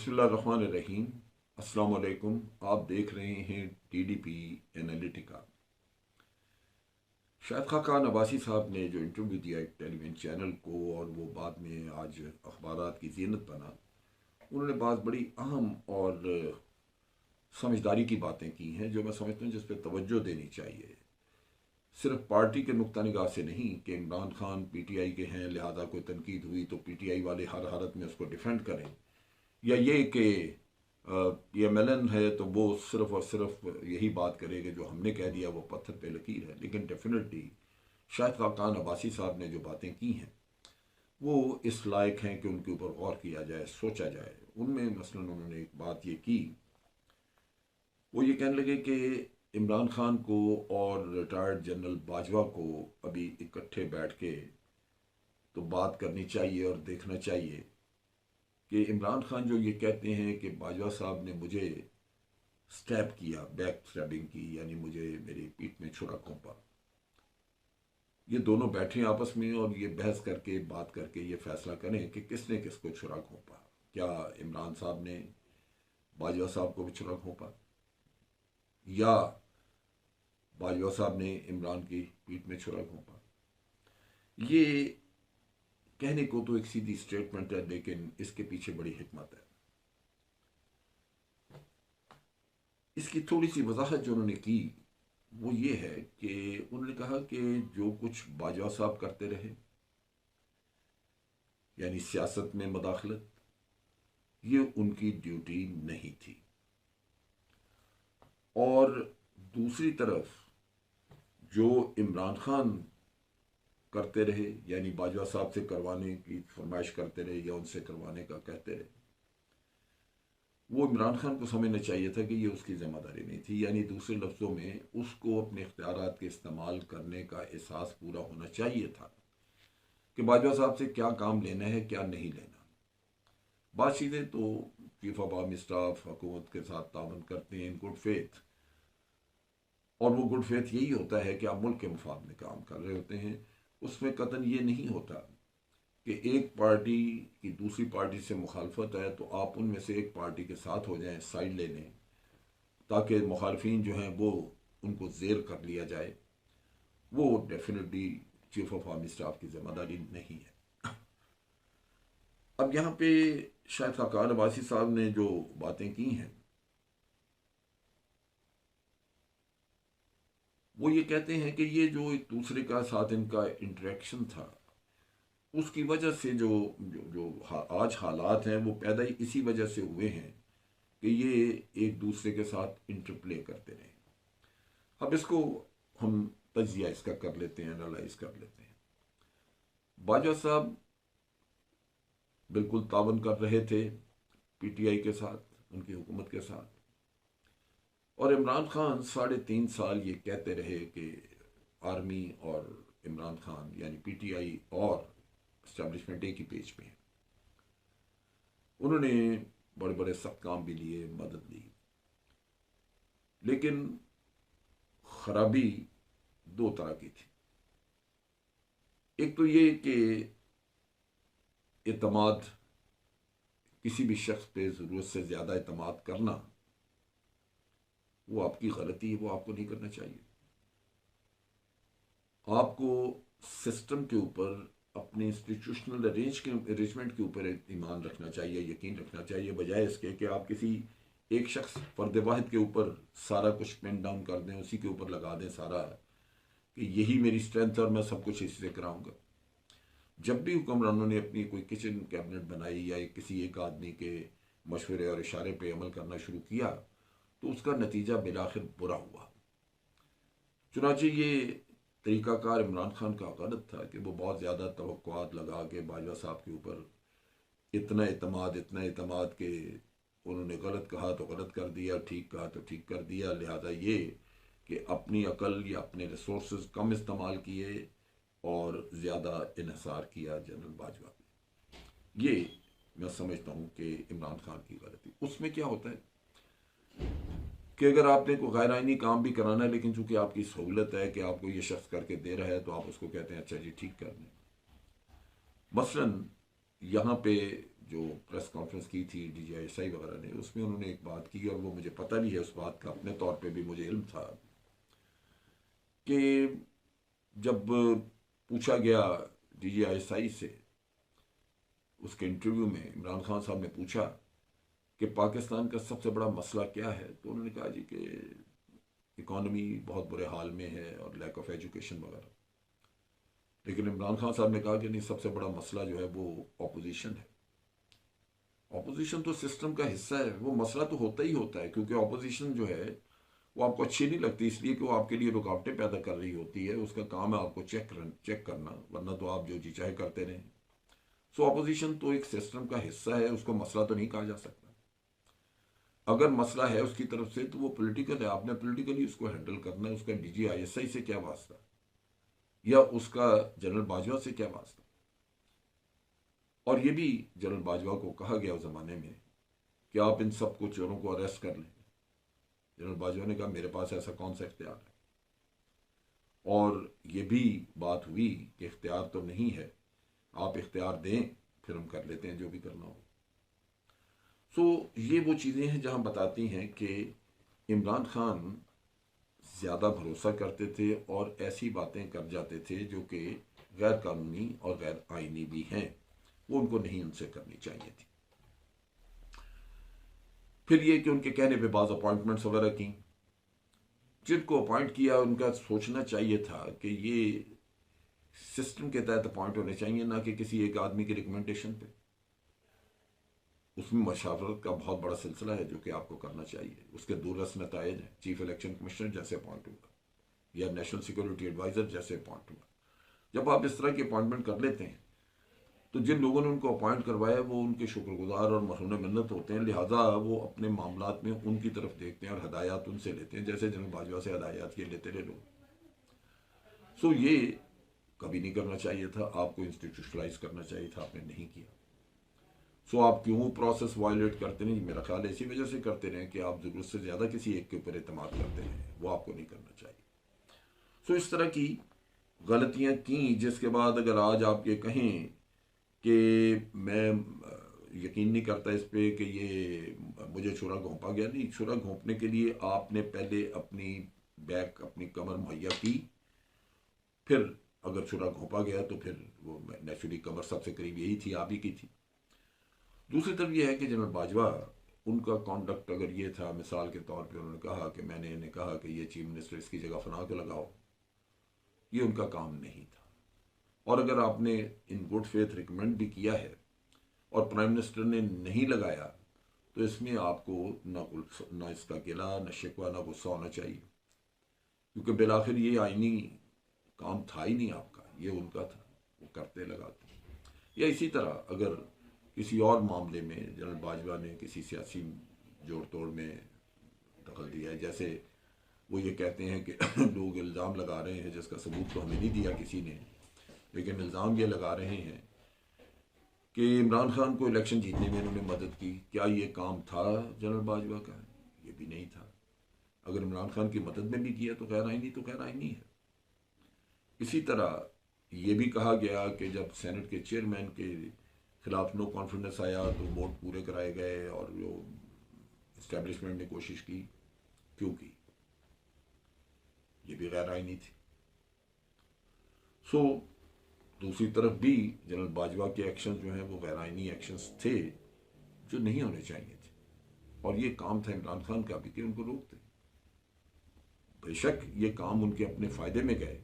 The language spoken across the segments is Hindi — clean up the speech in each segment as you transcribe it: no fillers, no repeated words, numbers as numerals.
बिस्मिल्लाहिर्रहमानिर्रहीम। अस्सलाम वालेकुम। आप देख रहे हैं टीडीपी एनालिटिका। शाहिद खान अब्बासी साहब ने जो इंटरव्यू दिया एक टेलीविजन चैनल को और वो बाद में आज अखबारात की ज़ीनत बना, उन्होंने बात बड़ी अहम और समझदारी की बातें की हैं जो मैं समझता हूँ जिस पर तवज्जो देनी चाहिए। सिर्फ पार्टी के नुक्ता निगाह से नहीं कि इमरान खान पीटीआई के हैं लिहाजा कोई तनकीद हुई तो पीटीआई वाले हर हालत में उसको डिफेंड करें, या ये कि ये मेलन है तो वो सिर्फ और सिर्फ यही बात करेगा जो हमने कह दिया वो पत्थर पे लकीर है। लेकिन डेफिनेटली शाहिद खान अब्बासी साहब ने जो बातें की हैं वो इस लायक हैं कि उनके ऊपर गौर किया जाए, सोचा जाए। उनमें मसलन उन्होंने एक बात ये की, वो ये कहने लगे कि इमरान खान को और रिटायर्ड जनरल बाजवा को अभी इकट्ठे बैठ के तो बात करनी चाहिए और देखना चाहिए कि इमरान खान जो ये कहते हैं कि बाजवा साहब ने मुझे स्टैब किया, बैक स्टैबिंग की, यानी मुझे मेरी पीठ में छुरा घोंपा। ये दोनों बैठे आपस में और ये बहस करके बात करके ये फैसला करें कि किसने किसको छुरा घोंपा। क्या इमरान साहब ने बाजवा साहब को भी छुरा घोंपा या बाजवा साहब ने इमरान की पीठ में छुरा घोंपा? ये कहने को तो एक सीधी स्टेटमेंट है, लेकिन इसके पीछे बड़ी हिकमत है। इसकी थोड़ी सी वजाहत जो उन्होंने की वो ये है कि उन्होंने कहा कि जो कुछ बाजवा साहब करते रहे, यानी सियासत में मदाखलत, ये उनकी ड्यूटी नहीं थी। और दूसरी तरफ जो इमरान खान करते रहे, यानी बाजवा साहब से करवाने की फरमाइश करते रहे या उनसे करवाने का कहते रहे, वो इमरान खान को समझना चाहिए था कि ये उसकी जिम्मेदारी नहीं थी। यानी दूसरे लफ्ज़ों में उसको अपने इख्तियारात के इस्तेमाल करने का एहसास पूरा होना चाहिए था कि बाजवा साहब से क्या काम लेना है क्या नहीं लेना। बात चीज़ें तो चीफ ऑफ आर्मी स्टाफ हुकूमत के साथ तावन करते हैं इन गुड फेथ, और वो गुड फेथ यही होता है कि आप मुल्क के मुफाद में काम कर रहे होते हैं। उसमें कतन ये नहीं होता कि एक पार्टी की दूसरी पार्टी से मुखालफत है तो आप उनमें से एक पार्टी के साथ हो जाएं, साइड ले लें, ताकि मुखालफिन जो हैं वो उनको जेर कर लिया जाए। वो definitely chief of army staff की जिम्मेदारी नहीं है। अब यहाँ पे शायद खान अब्बासी साहब ने जो बातें की हैं वो ये कहते हैं कि ये जो एक दूसरे का साथ इनका इंटरेक्शन था उसकी वजह से जो जो, जो आज हालात हैं वो पैदा ही इसी वजह से हुए हैं कि ये एक दूसरे के साथ इंटरप्ले करते रहे। अब इसको हम तजिया इसका कर लेते हैं, एनालाइज कर लेते हैं। बाजवा साहब बिल्कुल तावन कर रहे थे पीटीआई के साथ, उनकी हुकूमत के साथ, और इमरान खान 3.5 साल ये कहते रहे कि आर्मी और इमरान खान यानी पीटीआई और एस्टेब्लिशमेंट एक ही पेज पे है। उन्होंने बड़े बड़े सख्त काम भी लिए, मदद ली, लेकिन खराबी दो तरह की थी। एक तो ये कि एतमाद, किसी भी शख्स पे ज़रूरत से ज़्यादा एतमाद करना वो आपकी गलती है, वो आपको नहीं करना चाहिए। आपको सिस्टम के ऊपर, अपने इंस्टीट्यूशनल अरेंजमेंट के ऊपर ईमान रखना चाहिए, यकीन रखना चाहिए, बजाय इसके कि आप किसी एक शख्स फर्द वाहिद के ऊपर सारा कुछ पेन डाउन कर दें, उसी के ऊपर लगा दें सारा कि यही मेरी स्ट्रेंथ और मैं सब कुछ इसी से कराऊंगा। जब भी हुक्मरानों ने अपनी कोई किचन कैबिनेट बनाई या किसी एक आदमी के मशवरे और इशारे पे अमल करना शुरू किया तो उसका नतीजा बिलाखिर बुरा हुआ। चुनांचे ये तरीकाकार इमरान खान का गलत था कि वो बहुत ज़्यादा तवक्कुआत लगा के बाजवा साहब के ऊपर इतना एतमाद के उन्होंने गलत कहा तो गलत कर दिया, ठीक कहा तो ठीक कर दिया, लिहाजा ये कि अपनी अकल या अपने रिसोर्सेज कम इस्तेमाल किए और ज़्यादा इन्हिसार किया जनरल बाजवा पे। ये मैं समझता हूँ कि इमरान खान की गलती। उसमें क्या होता है कि अगर आपने कोई गैर आइनी काम भी कराना है, लेकिन चूंकि आपकी सहूलत है कि आपको ये शख्स करके दे रहा है तो आप उसको कहते हैं अच्छा जी ठीक कर दें। मसलन यहाँ पे जो प्रेस कॉन्फ्रेंस की थी DGISI वगैरह ने, उसमें उन्होंने एक बात की और वो मुझे पता भी है उस बात का, अपने तौर पे भी मुझे इल्म था कि जब पूछा गया DGISI से उसके इंटरव्यू में, इमरान खान साहब ने पूछा कि पाकिस्तान का सबसे बड़ा मसला क्या है, तो उन्होंने कहा जी कि इकॉनमी बहुत बुरे हाल में है और लैक ऑफ एजुकेशन वगैरह। लेकिन इमरान खान साहब ने कहा कि नहीं, सबसे बड़ा मसला जो है वो ऑपोजिशन है। ऑपोजिशन तो सिस्टम का हिस्सा है, वो मसला तो होता ही होता है, क्योंकि ऑपोजिशन जो है वो आपको अच्छी नहीं लगती, इसलिए कि वो आपके लिए रुकावटें पैदा कर रही होती है। उसका काम है आपको चेक करना, वरना तो आप जो जी चाहे करते रहें। सो ऑपोजिशन तो एक सिस्टम का हिस्सा है, उसको मसला तो नहीं कहा जा सकता। अगर मसला है उसकी तरफ से तो वो पॉलिटिकल है, आपने पॉलिटिकली उसको हैंडल करना है। उसका DGISI से क्या वास्ता, या उसका जनरल बाजवा से क्या वास्ता। और ये भी जनरल बाजवा को कहा गया उस जमाने में कि आप इन सबको चोरों को अरेस्ट कर लें। जनरल बाजवा ने कहा मेरे पास ऐसा कौन सा इख्तियार है। और ये भी बात हुई कि इख्तियार तो नहीं है, आप इख्तियार दें, फिर हम कर लेते हैं जो भी करना हो। सो ये वो चीज़ें हैं जहां बताती हैं कि इमरान खान ज़्यादा भरोसा करते थे और ऐसी बातें कर जाते थे जो कि गैर कानूनी और गैर आईनी भी हैं, वो उनको नहीं उनसे करनी चाहिए थी। फिर ये कि उनके कहने पे बाज़ अपॉइंटमेंट्स वगैरह की, जिनको अपॉइंट किया उनका सोचना चाहिए था कि ये सिस्टम के तहत अपॉइंट होने चाहिए, ना कि किसी एक आदमी की रिकमेंडेशन पे। उसमें मशावरत का बहुत बड़ा सिलसिला है जो कि आपको करना चाहिए, उसके दूररस नतायज हैं। चीफ इलेक्शन कमिश्नर जैसे अपॉइंट हुआ या नेशनल सिक्योरिटी एडवाइजर जैसे अपॉइंट हुआ, जब आप इस तरह की अपॉइंटमेंट कर लेते हैं तो जिन लोगों ने उनको अपॉइंट करवाया वो उनके शुक्रगुजार और मरहून मिन्नत होते हैं, लिहाजा वो अपने मामलात में उनकी तरफ देखते हैं और हदायत उनसे लेते हैं, जैसे जनरल बाजवा से हदायत ये लेते रहे लोग। सो ये कभी नहीं करना चाहिए था, आपको इंस्टीट्यूशनलाइज करना चाहिए था, आपने नहीं किया। सो आप क्यों प्रोसेस वायलेट करते नहीं, मेरा ख्याल इसी वजह से करते रहे कि आप ज़रूरत से ज़्यादा किसी एक के ऊपर एतमाद करते हैं, वो आपको नहीं करना चाहिए। सो इस तरह की गलतियां की, जिसके बाद अगर आज आप ये कहें कि मैं यकीन नहीं करता इस पे कि ये मुझे छुरा घोंपा गया, नहीं, छुरा घोंपने के लिए आपने पहले अपनी बैक, अपनी कमर मुहैया की, फिर अगर छुरा घोंपा गया तो फिर वो नेचुरली कमर सबसे करीब यही थी, आप ही की थी। दूसरी तरफ यह है कि जनरल बाजवा, उनका कॉन्डक्ट अगर ये था, मिसाल के तौर पे उन्होंने कहा कि मैंने इन्हें कहा कि ये चीफ मिनिस्टर इसकी जगह फना को लगाओ, ये उनका काम नहीं था। और अगर आपने इन गुड फेथ रिकमेंड भी किया है और प्राइम मिनिस्टर ने नहीं लगाया, तो इसमें आपको ना इसका गिला, ना शिकवा, ना गुस्सा होना चाहिए, क्योंकि बिलाखिर ये आईनी काम था ही नहीं आपका, ये उनका था, वो करते लगाते। या इसी तरह अगर किसी और मामले में जनरल बाजवा ने किसी सियासी जोड़ तोड़ में दखल दिया है, जैसे वो ये कहते हैं कि लोग इल्ज़ाम लगा रहे हैं जिसका सबूत तो हमें नहीं दिया किसी ने, लेकिन इल्ज़ाम ये लगा रहे हैं कि इमरान खान को इलेक्शन जीतने में इन्होंने मदद की। क्या ये काम था जनरल बाजवा का? ये भी नहीं था। अगर इमरान खान की मदद में भी किया तो गैर आईनी, तो गैर आईनी है। इसी तरह ये भी कहा गया कि जब सेनेट के चेयरमैन के खिलाफ नो कॉन्फिडेंस आया तो वोट पूरे कराए गए, और जो इस्टेब्लिशमेंट ने कोशिश की, क्यों की? ये भी गैर आईनी थी। सो दूसरी तरफ भी जनरल बाजवा के एक्शन जो हैं वो गैर आईनी एक्शंस थे, जो नहीं होने चाहिए थे। और ये काम था इमरान खान का भी कि उनको रोकते। बेशक ये काम उनके अपने फ़ायदे में गए,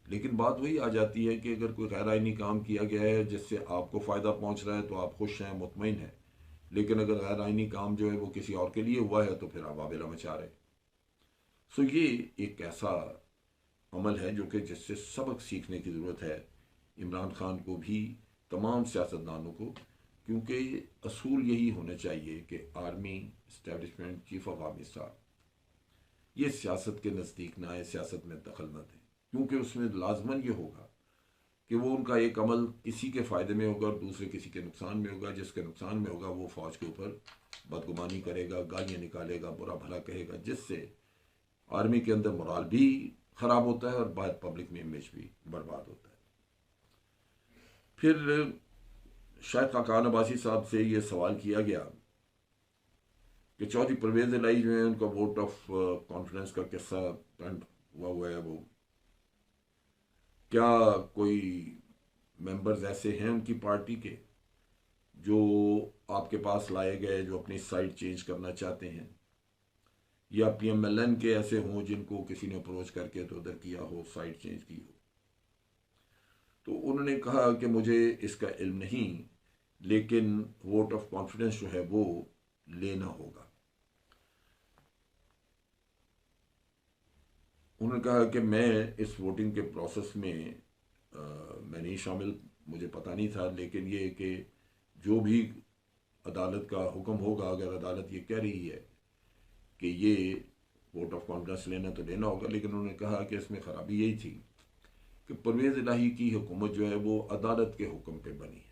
लेकिन बात वही आ जाती है कि अगर कोई गैर आईनी काम किया गया है जिससे आपको फ़ायदा पहुंच रहा है तो आप खुश हैं, मुतमईन हैं। लेकिन अगर गैर आईनी काम जो है वो किसी और के लिए हुआ है तो फिर आप वावेला मचा रहे। सो ये एक ऐसा अमल है जो कि जिससे सबक सीखने की ज़रूरत है इमरान खान को भी, तमाम सियासतदानों को, क्योंकि असूल यही होना चाहिए कि army establishment, chief of army staff, ये सियासत के नज़दीक ना आए, सियासत में दखल न दें, क्योंकि उसमें लाजमन ये होगा कि वो उनका एक अमल किसी के फ़ायदे में होगा और दूसरे किसी के नुकसान में होगा। जिसके नुकसान में होगा वो फ़ौज के ऊपर बदगुमानी करेगा, गालियाँ निकालेगा, बुरा भला कहेगा, जिससे आर्मी के अंदर मोराल भी ख़राब होता है और बाहर पब्लिक में इमेज भी बर्बाद होता है। फिर शायद खाकान अब्बासी साहब से ये सवाल किया गया कि चौधरी परवेज इलाही जो है उनका वोट ऑफ कॉन्फिडेंस का किस्सा पेंड हुआ है, वो क्या कोई मेंबर्स ऐसे हैं उनकी पार्टी के जो आपके पास लाए गए जो अपनी साइड चेंज करना चाहते हैं, या PMLN के ऐसे हों जिनको किसी ने अप्रोच करके तो उधर किया हो, साइड चेंज की हो। तो उन्होंने कहा कि मुझे इसका इल्म नहीं, लेकिन वोट ऑफ कॉन्फिडेंस जो है वो लेना होगा। उन्होंने कहा कि मैं इस वोटिंग के प्रोसेस में मैं नहीं शामिल, मुझे पता नहीं था, लेकिन ये कि जो भी अदालत का हुक्म होगा, अगर अदालत ये कह रही है कि ये वोट ऑफ कॉन्फिडेंस लेना तो लेना होगा। लेकिन उन्होंने कहा कि इसमें खराबी यही थी कि परवेज इलाही की हुकूमत जो है वो अदालत के हुक्म पे बनी है।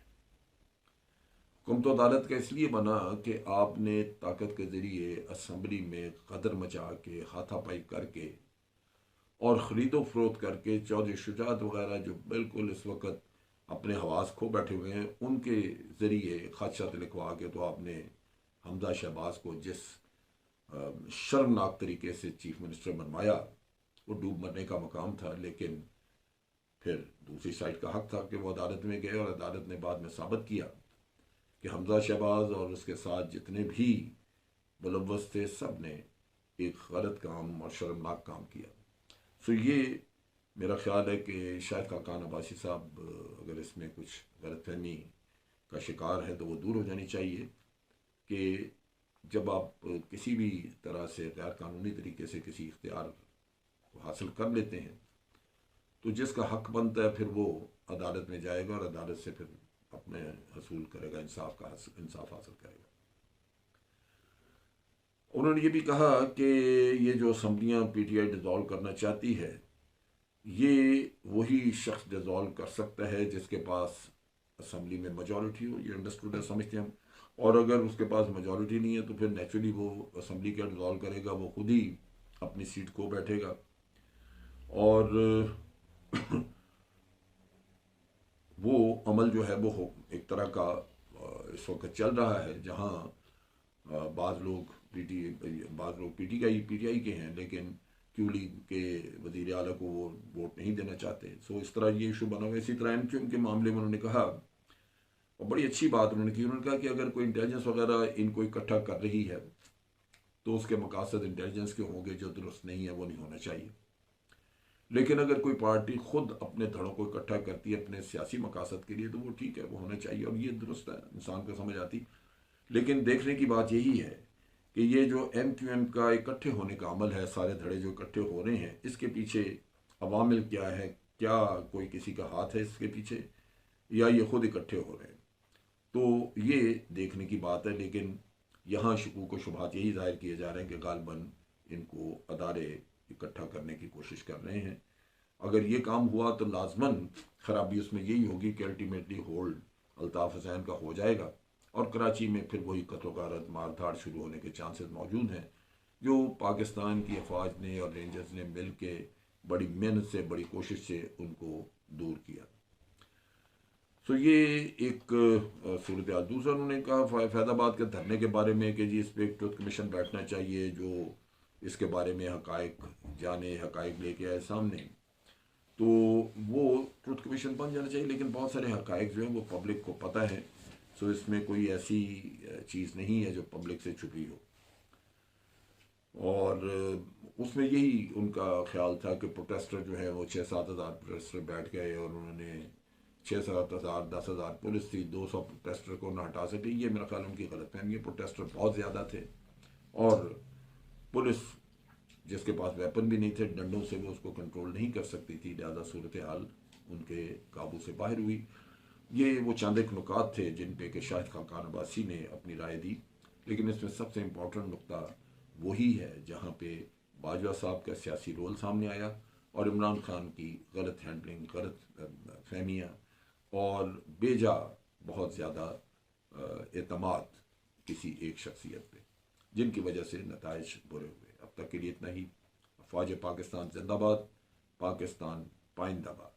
हुक्म तो अदालत का इसलिए बना कि आपने ताकत के ज़रिए असम्बली में कदर मचा के, हाथापाई करके और ख़रीदो फरोख्त करके चौधरी शुजात वगैरह जो बिल्कुल इस वक्त अपने हवास खो बैठे हुए हैं, उनके ज़रिए खदशात लिखवा के तो आपने हमजा शहबाज को जिस शर्मनाक तरीके से चीफ मिनिस्टर बनवाया, वो डूब मरने का मकाम था। लेकिन फिर दूसरी साइड का हक था कि वो अदालत में गए और अदालत ने बाद में साबित किया कि हमजा शहबाज और उसके साथ जितने भी मुलव्वस थे, सब ने एक गलत काम और शर्मनाक काम किया। सो ये मेरा ख्याल है कि शायद खाकान अब्बासी साहब अगर इसमें कुछ गलतफहमी का शिकार है तो वो दूर हो जानी चाहिए कि जब आप किसी भी तरह से गैर कानूनी तरीके से किसी इख्तियार को हासिल कर लेते हैं तो जिसका हक बनता है फिर वो अदालत में जाएगा और अदालत से फिर अपने हसूल करेगा, इंसाफ हासिल करेगा। उन्होंने ये भी कहा कि ये जो असम्बलियाँ PTI डिज़ोल्व करना चाहती है, ये वही शख्स डिज़ोल्व कर सकता है जिसके पास असम्बली में मेजॉरिटी हो। ये अंडरस्टूड है, समझते हैं हम। और अगर उसके पास मेजॉरिटी नहीं है तो फिर नेचुरली वो असम्बली क्या डिज़ोल्व करेगा, वो खुद ही अपनी सीट को बैठेगा। और वो अमल जो है वो एक तरह का इस वक्त चल रहा है, जहाँ बाज़ लोग PTI के हैं लेकिन क्यू लीग के वज़ीर आला को वो वोट नहीं देना चाहते। सो इस तरह ये इशू बना हुआ है। इसी तरह MQM के मामले में उन्होंने कहा, और बड़ी अच्छी बात उन्होंने की, उन्होंने कहा कि अगर कोई इंटेलिजेंस वगैरह इनको इकट्ठा कर रही है तो उसके मकासद इंटेलिजेंस के होंगे जो दुरुस्त नहीं है, वो नहीं होना चाहिए। लेकिन अगर कोई पार्टी खुद अपने धड़ों को इकट्ठा करती है अपने सियासी मकासद के लिए तो वो ठीक है, वो होना चाहिए और ये दुरुस्त है, इंसान को समझ आती। लेकिन देखने की बात यही है कि ये जो MQM का इकट्ठे होने का अमल है, सारे धड़े जो इकट्ठे हो रहे हैं, इसके पीछे अवामिल क्या है, क्या कोई किसी का हाथ है इसके पीछे, या ये खुद इकट्ठे हो रहे हैं, तो ये देखने की बात है। लेकिन यहाँ शकूक व शुबहात यही जाहिर किए जा रहे हैं कि गालबन इनको अदारे इकट्ठा करने की कोशिश कर रहे हैं। अगर ये काम हुआ तो लाजमन खराबी उसमें यही होगी कि अल्टीमेटली होल्ड अल्ताफ़ हुसैन का हो जाएगा और कराची में फिर वही कत्ल गारत मार धाड़ शुरू होने के चांसेस मौजूद हैं, जो पाकिस्तान की अफवाज ने और रेंजर्स ने मिल के बड़ी मेहनत से, बड़ी कोशिश से उनको दूर किया। तो ये एक सूरत हाल। दूसरा उन्होंने कहा फैज़ाबाद के धरने के बारे में कि जी इस पर एक ट्रुथ कमीशन बैठना चाहिए जो इसके बारे में हकायक जाने, हकायक लेके आए सामने, तो वो ट्रुथ कमीशन बन जाना चाहिए। लेकिन बहुत सारे हकायक जो हैं वो पब्लिक को पता है, सो इसमें कोई ऐसी चीज़ नहीं है जो पब्लिक से छुपी हो। और उसमें यही उनका ख्याल था कि प्रोटेस्टर जो है वो 6-7 हज़ार प्रोटेस्टर बैठ गए और उन्होंने 6-7 हज़ार 10 हज़ार पुलिस थी, 200 प्रोटेस्टर को ना हटा सके। ये मेरा ख्याल उनकी गलतफहमी है। प्रोटेस्टर बहुत ज़्यादा थे और पुलिस जिसके पास वेपन भी नहीं थे, डंडों से वो उसको कंट्रोल नहीं कर सकती थी, लिहाजा सूरत हाल उनके काबू से बाहर हुई। ये वो चंद एक नुकात थे जिन पे कि शाहिद खाकान अब्बासी ने अपनी राय दी। लेकिन इसमें सबसे इम्पोर्टेंट नुकता वही है जहाँ पे बाजवा साहब का सियासी रोल सामने आया और इमरान खान की गलत हैंडलिंग, गलत फहमियाँ और बेजा बहुत ज़्यादा एतमाद किसी एक शख्सियत पे, जिनकी वजह से नताइज बुरे हुए। अब तक के लिए इतना ही। अफवाज पाकिस्तान जिंदाबाद, पाकिस्तान पाइंदाबाद।